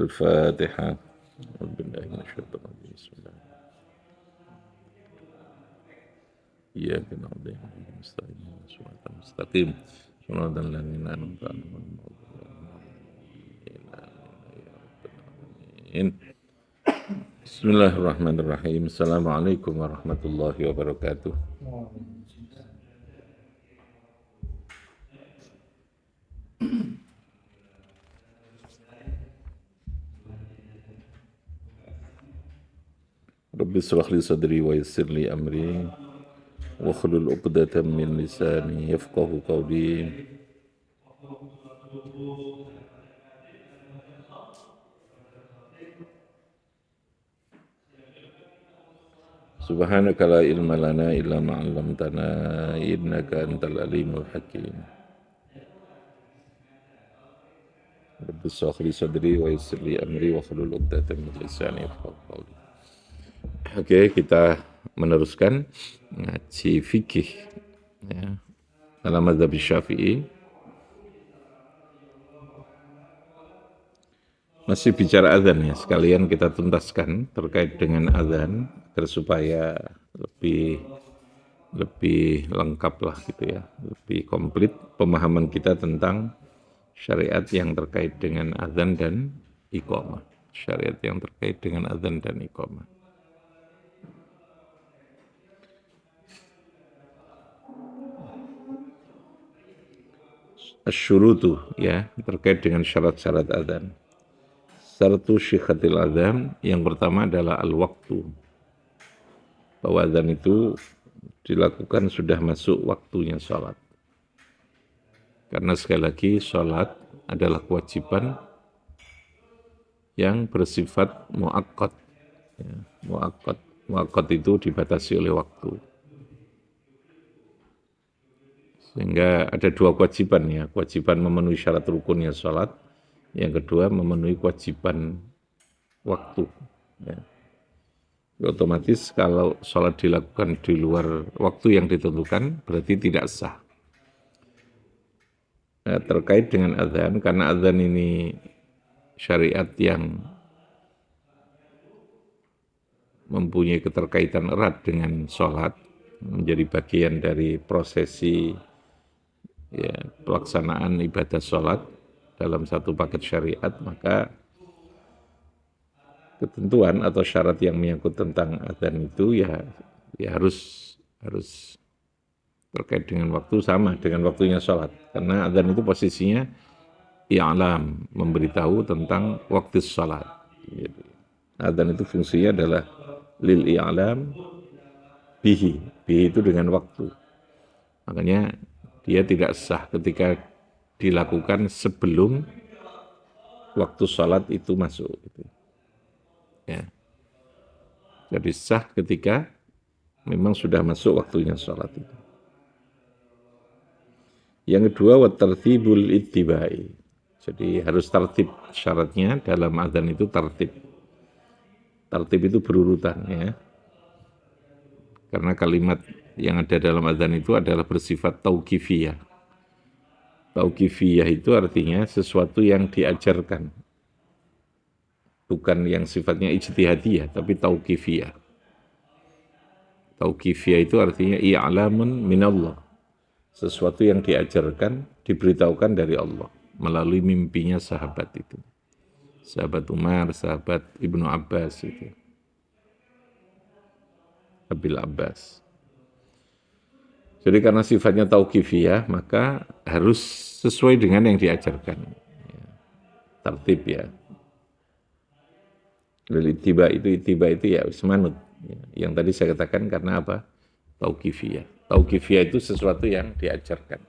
الفاتحة. أعوذ بالله من الشيطان الرجيم. بسم الله. إياك نعبد وإياك نستعين اهدنا الصراط المستقيم صراط الذين أنعمت عليهم غير المغضوب عليهم ولا الضالين. بسم الله الرحمن الرحيم. السلام عليكم ورحمة الله وبركاته. Rabbi shrah li sadri wa yassir li amri واحلل عقدة من لساني يفقه قولي. سبحانك لا علم لنا إلا ما علمتنا إنك أنت العليم الحكيم. رب اشرح لي صدري ويسر لي أمري واحلل عقدة من لساني يفقهوا قولي. Oke, kita meneruskan ngaji fikih ya, dalam mazhab Syafi'i. Masih bicara azan ya, sekalian kita tuntaskan terkait dengan azan agar supaya lebih lengkap lah gitu ya, lebih komplit pemahaman kita tentang syariat yang terkait dengan azan dan iqamah. Syariat yang terkait dengan azan dan iqamah. Asyurutu ya, terkait dengan syarat-syarat azan. Syaratu syikhatil azan, yang pertama adalah al-waktu. Bahwa azan itu dilakukan sudah masuk waktunya sholat. Karena sekali lagi sholat adalah kewajiban yang bersifat mu'akkad. Ya, mu'akkad itu dibatasi oleh waktu. Sehingga ada dua kewajiban ya, kewajiban memenuhi syarat rukunnya sholat, yang kedua memenuhi kewajiban waktu. Ya. Otomatis kalau sholat dilakukan di luar waktu yang ditentukan, berarti tidak sah. Nah, terkait dengan azan, karena azan ini syariat yang mempunyai keterkaitan erat dengan sholat, menjadi bagian dari prosesi ya, pelaksanaan ibadah sholat dalam satu paket syariat, maka ketentuan atau syarat yang menyangkut tentang azan itu ya harus terkait dengan waktu sama dengan waktunya sholat, karena azan itu posisinya i'lam, memberitahu tentang waktu sholat. Azan itu fungsinya adalah lil i'lam bihi itu dengan waktu. Makanya dia tidak sah ketika dilakukan sebelum waktu sholat itu masuk. Ya. Jadi sah ketika memang sudah masuk waktunya sholat itu. Yang kedua, wa tartibul ittibai. Jadi harus tertib, syaratnya dalam azan itu tertib. Tertib itu berurutan ya. Karena kalimat yang ada dalam azan itu adalah bersifat tauqifiyah. Tauqifiyah itu artinya sesuatu yang diajarkan. Bukan yang sifatnya ijtihadiyah, tapi tauqifiyah. Tauqifiyah itu artinya i'lamun minallah. Sesuatu yang diajarkan, diberitahukan dari Allah melalui mimpinya sahabat itu. Sahabat Umar, sahabat Ibnu Abbas itu. Abil Abbas. Jadi karena sifatnya tauqifiyah, maka harus sesuai dengan yang diajarkan. Ya, tertib ya. Lalu itiba itu ya manut. Ya. Yang tadi saya katakan karena apa? Tauqifiyah. Tauqifiyah itu sesuatu yang diajarkan.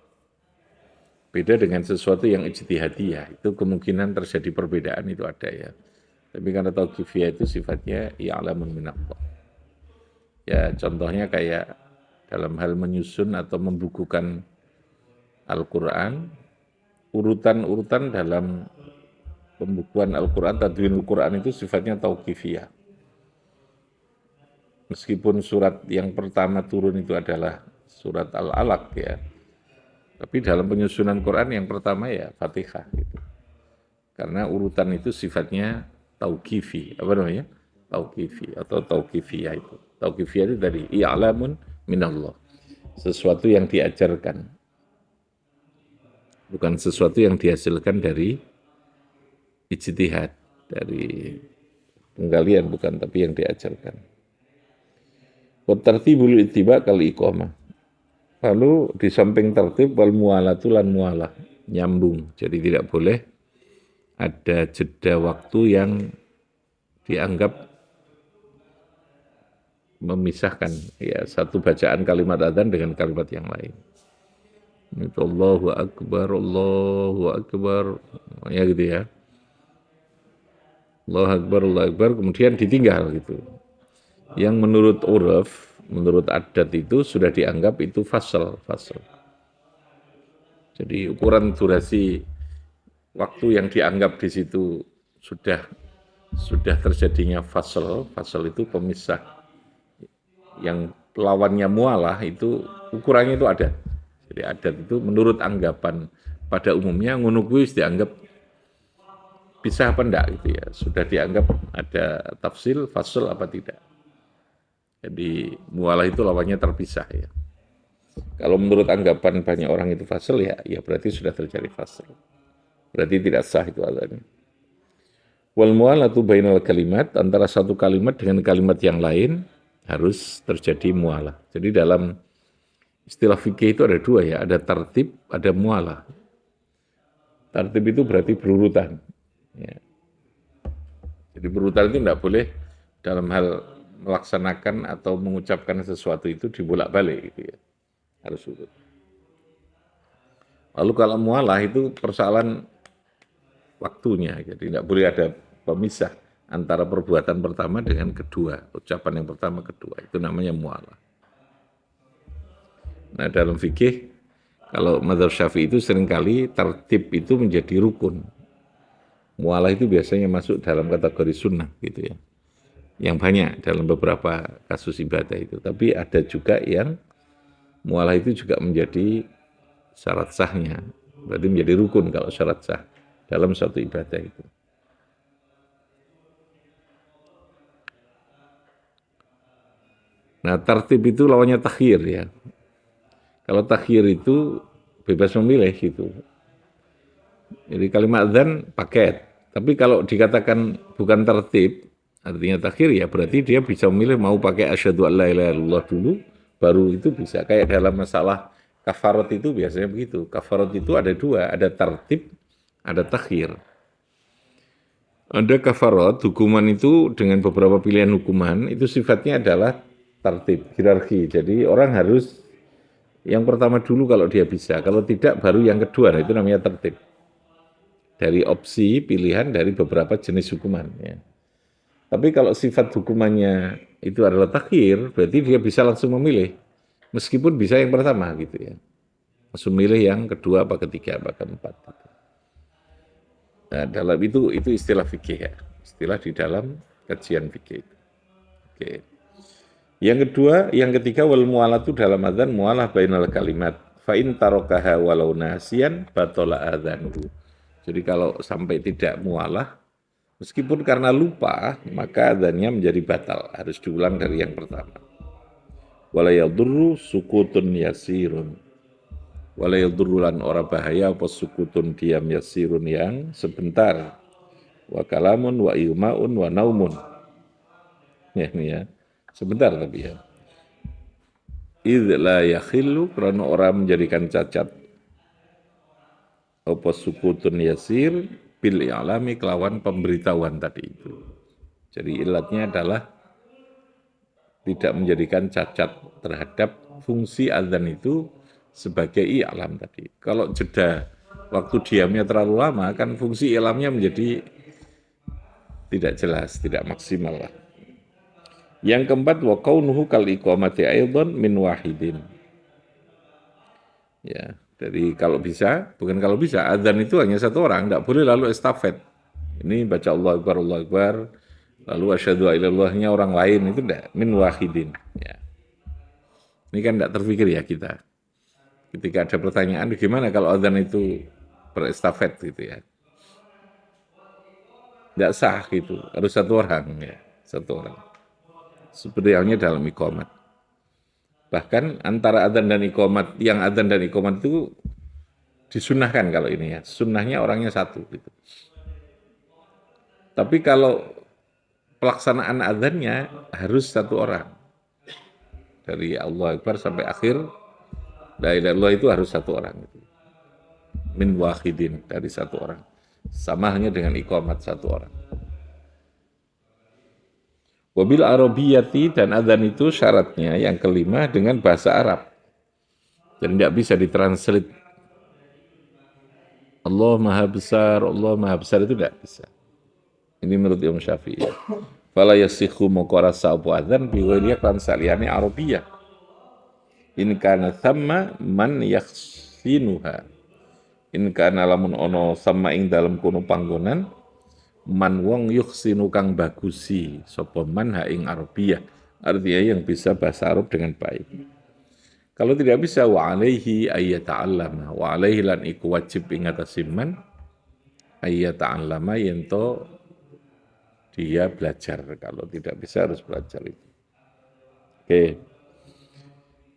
Beda dengan sesuatu yang ijtihadiyah, itu kemungkinan terjadi perbedaan itu ada ya. Tapi karena tauqifiyah itu sifatnya i'lamun minallah. Ya contohnya kayak dalam hal menyusun atau membukukan Al-Quran, urutan-urutan dalam pembukuan Al-Quran, tadwinul Quran itu sifatnya tauqifiyah. Meskipun surat yang pertama turun itu adalah surat Al-Alaq ya, tapi dalam penyusunan Quran yang pertama ya Fatihah gitu. Karena urutan itu sifatnya tauqifi, apa namanya? Tauqifi atau tauqifiyah itu. Tauqifiyah itu dari i'lamun minallah. Sesuatu yang diajarkan, bukan sesuatu yang dihasilkan dari ijtihad, dari penggalian bukan, tapi yang diajarkan. Wa tartibul ittiba kal iqamah. Lalu di samping tertib wal mualatu lan mualah, nyambung. Jadi tidak boleh ada jeda waktu yang dianggap memisahkan ya satu bacaan kalimat adzan dengan kalimat yang lain. Itu Allahu Akbar, Allahu Akbar, ya gitu ya. Allahu Akbar, Allahu Akbar, kemudian ditinggal gitu. Yang menurut uruf, menurut adat itu sudah dianggap itu fasal. Jadi ukuran durasi waktu yang dianggap di situ sudah terjadinya fasal itu pemisah. Yang lawannya mualah itu ukurannya itu ada. Jadi adat itu menurut anggapan pada umumnya ngono kuwi dianggap pisah apa enggak gitu ya. Sudah dianggap ada tafsil, fasal apa tidak. Jadi mualah itu lawannya terpisah ya. Kalau menurut anggapan banyak orang itu fasal ya berarti sudah terjadi fasal. Berarti tidak sah itu adzannya. Wal mualatu bainal kalimat, antara satu kalimat dengan kalimat yang lain harus terjadi mualah. Jadi dalam istilah fikih itu ada dua ya, ada tartib, ada mualah. Tartib itu berarti berurutan. Ya. Jadi berurutan itu tidak boleh dalam hal melaksanakan atau mengucapkan sesuatu itu dibolak-balik gitu ya. Harus urut. Lalu kalau mualah itu persoalan waktunya, jadi tidak boleh ada pemisah antara perbuatan pertama dengan kedua, ucapan yang pertama kedua, itu namanya mualah. Nah dalam fikih, kalau mazhab Syafi'i itu seringkali tertib itu menjadi rukun. Mualah itu biasanya masuk dalam kategori sunnah gitu ya. Yang banyak dalam beberapa kasus ibadah itu. Tapi ada juga yang mualah itu juga menjadi syarat sahnya. Berarti menjadi rukun kalau syarat sah dalam suatu ibadah itu. Nah, tartib itu lawannya takhir ya. Kalau takhir itu bebas memilih gitu. Jadi kalimat adzan paket. Tapi kalau dikatakan bukan tertib, artinya takhir ya berarti dia bisa memilih mau pakai asyhadu alla ilaha illallah dulu, baru itu bisa. Kayak dalam masalah kafarat itu biasanya begitu. Kafarat itu ada dua, ada tertib, ada takhir. Ada kafarat, hukuman itu dengan beberapa pilihan hukuman, itu sifatnya adalah tertib, hierarki. Jadi orang harus yang pertama dulu kalau dia bisa, kalau tidak baru yang kedua, nah itu namanya tertib. Dari opsi pilihan dari beberapa jenis hukuman. Ya. Tapi kalau sifat hukumannya itu adalah takhir, berarti dia bisa langsung memilih. Meskipun bisa yang pertama gitu ya. Langsung milih yang kedua, apa ketiga, apa keempat. Gitu. Nah, dalam itu istilah fikih ya. Istilah di dalam kajian fikih itu. Oke. Yang kedua, yang ketiga wal mualatu dalam adzan mualah bainal kalimat. Fa in tarakaha walau nasiyan batala adzanuhu. Jadi kalau sampai tidak mualah, meskipun karena lupa, maka adzannya menjadi batal. Harus diulang dari yang pertama. Wala yadurru sukutun yasirun. Wala yadurru lan ora bahaya apa sukutun diam yasirun yang sebentar. Wa kalamun wa ilmaun wa naumun. Ya, ini ya. Sebentar tapi ya. Idz la yakhillu karena orang menjadikan cacat apa sukutun yasir bil i'lami kelawan pemberitahuan tadi itu. Jadi ilatnya adalah tidak menjadikan cacat terhadap fungsi adzan itu sebagai i'lam tadi. Kalau jeda waktu diamnya terlalu lama kan fungsi i'lamnya menjadi tidak jelas, tidak maksimal lah. Yang keempat wa kaunuhu kal iqamati aidan min wahidin. Ya, jadi kalau bisa, bukan kalau bisa, adzan itu hanya satu orang, tidak boleh lalu estafet. Ini baca Allah Akbar, lalu asyhadu illallahnya orang lain, itu tidak, min wahidin. Ya. Ini kan tidak terpikir ya kita. Ketika ada pertanyaan, gimana kalau adzan itu berestafet gitu ya. Tidak sah gitu, harus satu orang ya, satu orang. Seperti halnya dalam iqamat. Bahkan antara adzan dan iqamat, yang adzan dan iqamat itu disunahkan kalau ini ya, sunnahnya orangnya satu gitu. Tapi kalau pelaksanaan adzannya harus satu orang. Dari Allah Akbar sampai akhir, la ilaha illallah itu harus satu orang. Gitu. Min wahidin, dari satu orang. Sama halnya dengan iqamat satu orang. Wabil arabiyati, dan adzan itu syaratnya yang kelima dengan bahasa Arab. Dan tidak bisa ditranslate. Allah Maha Besar itu tidak bisa. Ini menurut Imam Syafi'i. Fala yasikhu maqara sa'bu adzan bi ghairi kan saliyane arabiyah. In kana thamma man yakhsinuha. In kana lamun ono sama ing dalam kono panggonan man wong yukhsinu kang bagusi sapa man ha ing arabiyah. Artinya yang bisa bahasa Arab dengan baik. Kalau tidak bisa wa alaihi ayyata'allama wa alaihi lan iku wajib ing atase man ayyata'allama yen to dia belajar. Kalau tidak bisa harus belajar itu. Oke.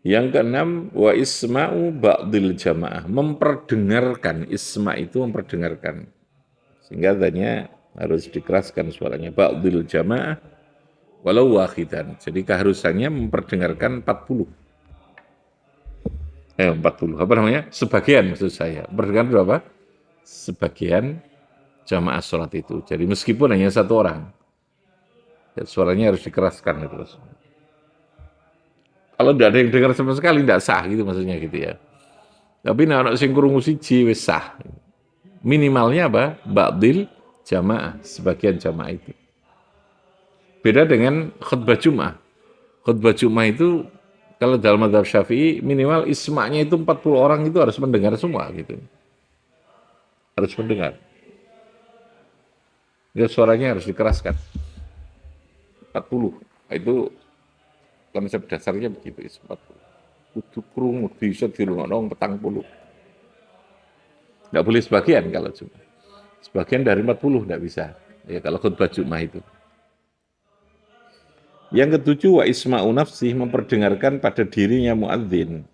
Yang keenam, wa isma'u ba'dil jamaah. Memperdengarkan, isma' itu memperdengarkan. Sehingga adanya harus dikeraskan suaranya. Ba'dil jamaah, walau wahidan. Jadi keharusannya memperdengarkan 40. 40. Apa namanya? Sebagian maksud saya. Memperdengarkan berapa? Sebagian jamaah sholat itu. Jadi meskipun hanya satu orang. Suaranya harus dikeraskan terus. Kalau tidak ada yang dengar sama sekali, tidak sah gitu maksudnya gitu ya. Tapi anak sing krungu siji wis sah. Minimalnya apa? Ba'dil jamaah, sebagian jamaah itu. Beda dengan khutbah Jumat. Khutbah Jumat itu kalau dalam mazhab Syafi'i minimal isma'nya itu 40 orang itu harus mendengar semua gitu. Harus mendengar. Ya, suaranya harus dikeraskan. 40. Itu konsep dasarnya begitu, 40. Kudu krungu bisa dirungokno 40. Enggak boleh sebagian kalau cuma. Sebagian dari 40 enggak bisa. Ya kalau khutbah Jumat itu. Yang ketujuh, wa isma'u nafsih, memperdengarkan pada dirinya muadzin.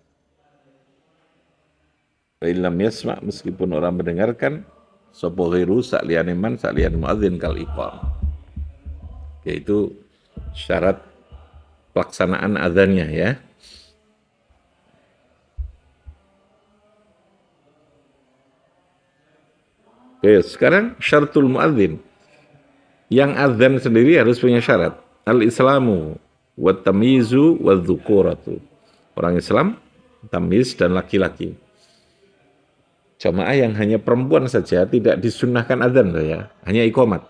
Wa illam yasma', meskipun orang mendengarkan, sapa ghairu sa'liyane man sa'liyan muadzin kal iqam. Yaitu syarat pelaksanaan adzannya ya. Oke, sekarang syaratul muadzin. Yang adzan sendiri harus punya syarat. Al-Islamu wa tamyizu wa dzukuratu. Orang Islam, tamyiz dan laki-laki. Jamaah yang hanya perempuan saja tidak disunnahkan adzan ya, hanya iqamat.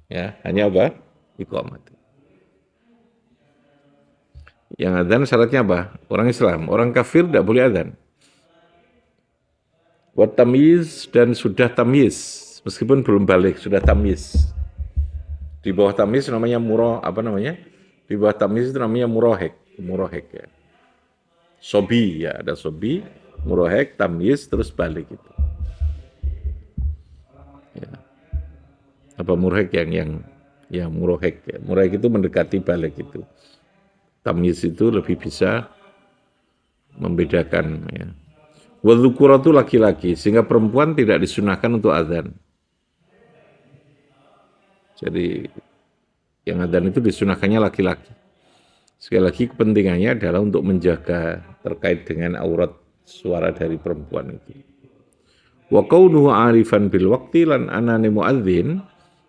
Ya, hanya apa? Iqamat. Yang adzan syaratnya apa? Orang Islam, orang kafir tidak boleh adzan. Wa tamyiz, dan sudah tamyiz, meskipun belum balik sudah tamyiz. Di bawah tamyiz namanya Di bawah tamyiz itu namanya murohek ya. Sobi ya, ada sobi, murohek, tamyiz, terus balik itu. Ya. Apa murohek yang murohek ya. Murohek itu mendekati balik itu. Tamyiz itu lebih bisa membedakan ya. Wa dzukuratu laki-laki, sehingga perempuan tidak disunahkan untuk adzan. Jadi yang adzan itu disunahkannya laki-laki. Sekali lagi kepentingannya adalah untuk menjaga terkait dengan aurat suara dari perempuan itu. Wa kaunuhu arifan bil waqti lan anane muadzin,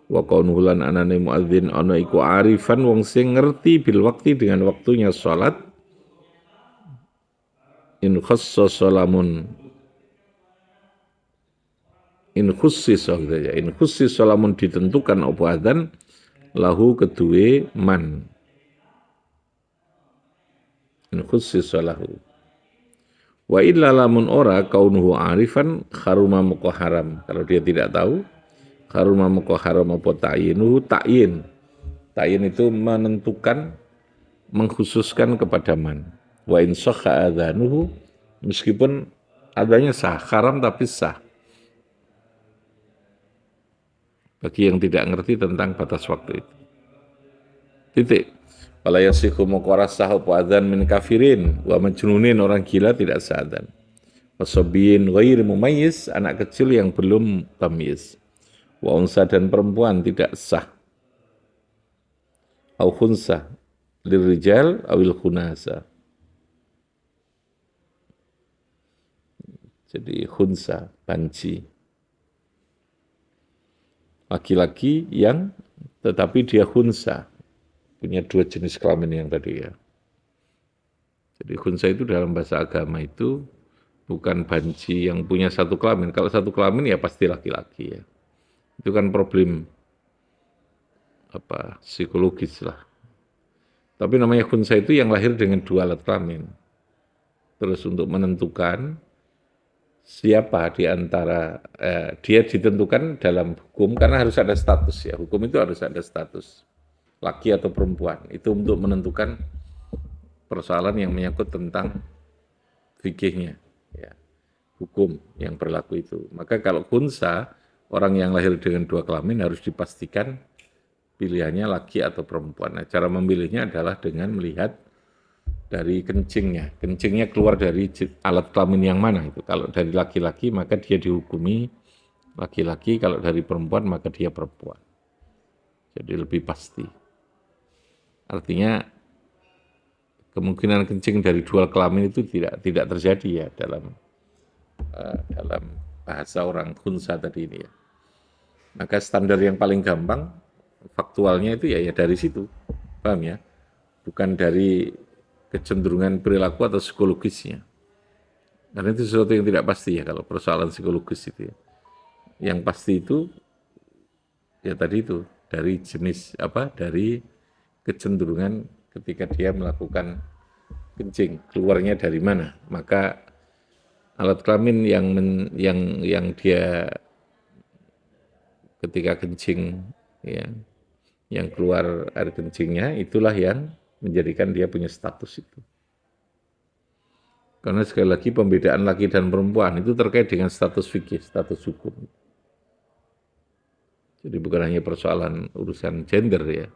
wa kaunuhu lan anane muadzin ana iku arifan wong sing ngerti bil waqti dengan waktunya salat. In khussisa lamun ditentukan apa adzan lahu kedue man. In khussisa lahu. Wa illa lamun ora kaunuhu arifan haruma muka haram. Kalau dia tidak tahu, haruma muka haram apa ta'yinuhu, ta'yin. Ta'yin itu menentukan, mengkhususkan kepada man. Wa in sahha adzanuhu, meskipun adanya sah, haram tapi sah. bagi yang tidak ngerti tentang batas waktu itu. Titik. Wala yasihu muqarasah apa adzan min kafirin wa majnunin, orang gila tidak sah adzan. Wasobiyin ghairi mumayyiz, anak kecil yang belum tamyiz. Wa unsa, dan perempuan tidak sah. Au khunsa lirijal awil khunasa. Jadi khunsa, banci. Laki-laki yang tetapi dia khunsa, punya dua jenis kelamin yang tadi ya. Jadi khunsa itu dalam bahasa agama itu bukan banci yang punya satu kelamin. Kalau satu kelamin ya pasti laki-laki ya. Itu kan problem psikologis lah. Tapi namanya khunsa itu yang lahir dengan dua alat kelamin. Terus untuk menentukan siapa di antara dia ditentukan dalam hukum karena harus ada status ya. Hukum itu harus ada status laki atau perempuan. Itu untuk menentukan persoalan yang menyangkut tentang fikihnya ya. Hukum yang berlaku itu. Maka kalau khunsa, orang yang lahir dengan dua kelamin harus dipastikan pilihannya laki atau perempuan. Nah, cara memilihnya adalah dengan melihat dari kencingnya. Kencingnya keluar dari alat kelamin yang mana itu. Kalau dari laki-laki maka dia dihukumi laki-laki, kalau dari perempuan maka dia perempuan. Jadi lebih pasti. Artinya kemungkinan kencing dari dua kelamin itu tidak terjadi ya dalam bahasa orang khunsa tadi ini ya. Maka standar yang paling gampang faktualnya itu ya dari situ, paham ya? Bukan dari kecenderungan perilaku atau psikologisnya. Karena itu sesuatu yang tidak pasti ya kalau persoalan psikologis itu ya. Yang pasti itu ya tadi itu dari jenis dari kecenderungan ketika dia melakukan kencing, keluarnya dari mana. Maka alat kelamin yang dia ketika kencing ya, yang keluar air kencingnya, itulah yang menjadikan dia punya status itu. Karena sekali lagi pembedaan laki dan perempuan itu terkait dengan status fikih, status hukum. Jadi bukan hanya persoalan urusan gender ya,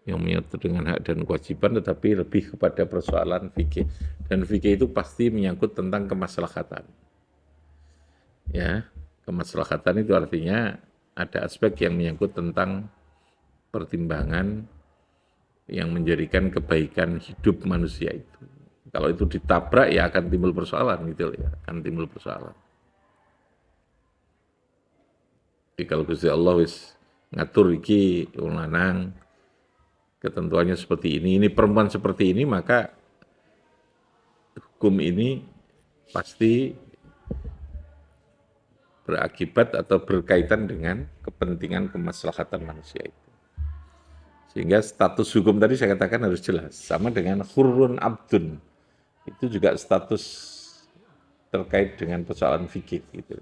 yang menyangkut dengan hak dan kewajiban, tetapi lebih kepada persoalan fikih. Dan fikih itu pasti menyangkut tentang kemaslahatan. Ya, kemaslahatan itu artinya ada aspek yang menyangkut tentang pertimbangan yang menjadikan kebaikan hidup manusia itu. Kalau itu ditabrak ya akan timbul persoalan gitu ya, akan timbul persoalan. Jadi kalau Gusti Allah wis ngatur iki wong lanang ketentuannya seperti ini perempuan seperti ini, maka hukum ini pasti berakibat atau berkaitan dengan kepentingan kemaslahatan manusia itu. Sehingga status hukum tadi saya katakan harus jelas. Sama dengan hurrun abdun. Itu juga status terkait dengan persoalan fikih gitu.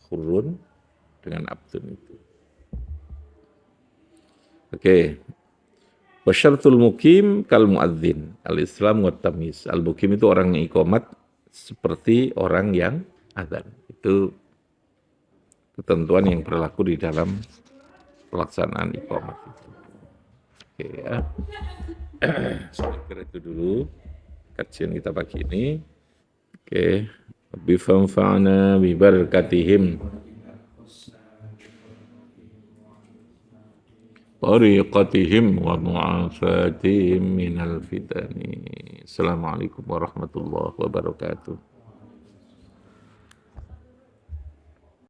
Hurrun dengan abdun itu. Oke. Wasyartul mukim kal muadzin. Al-Islam wa tamyiz. Al-mukim itu orang yang iqamat seperti orang yang adzan. Itu ketentuan yang berlaku di dalam pelaksanaan iqamat itu. Oke ya. Saya kira itu dulu kajian kita pagi ini. Oke. Bifanfa'na bibarakatihim. Tariqatihim wa mu'afatihim minal fitani. Assalamualaikum warahmatullahi wabarakatuh.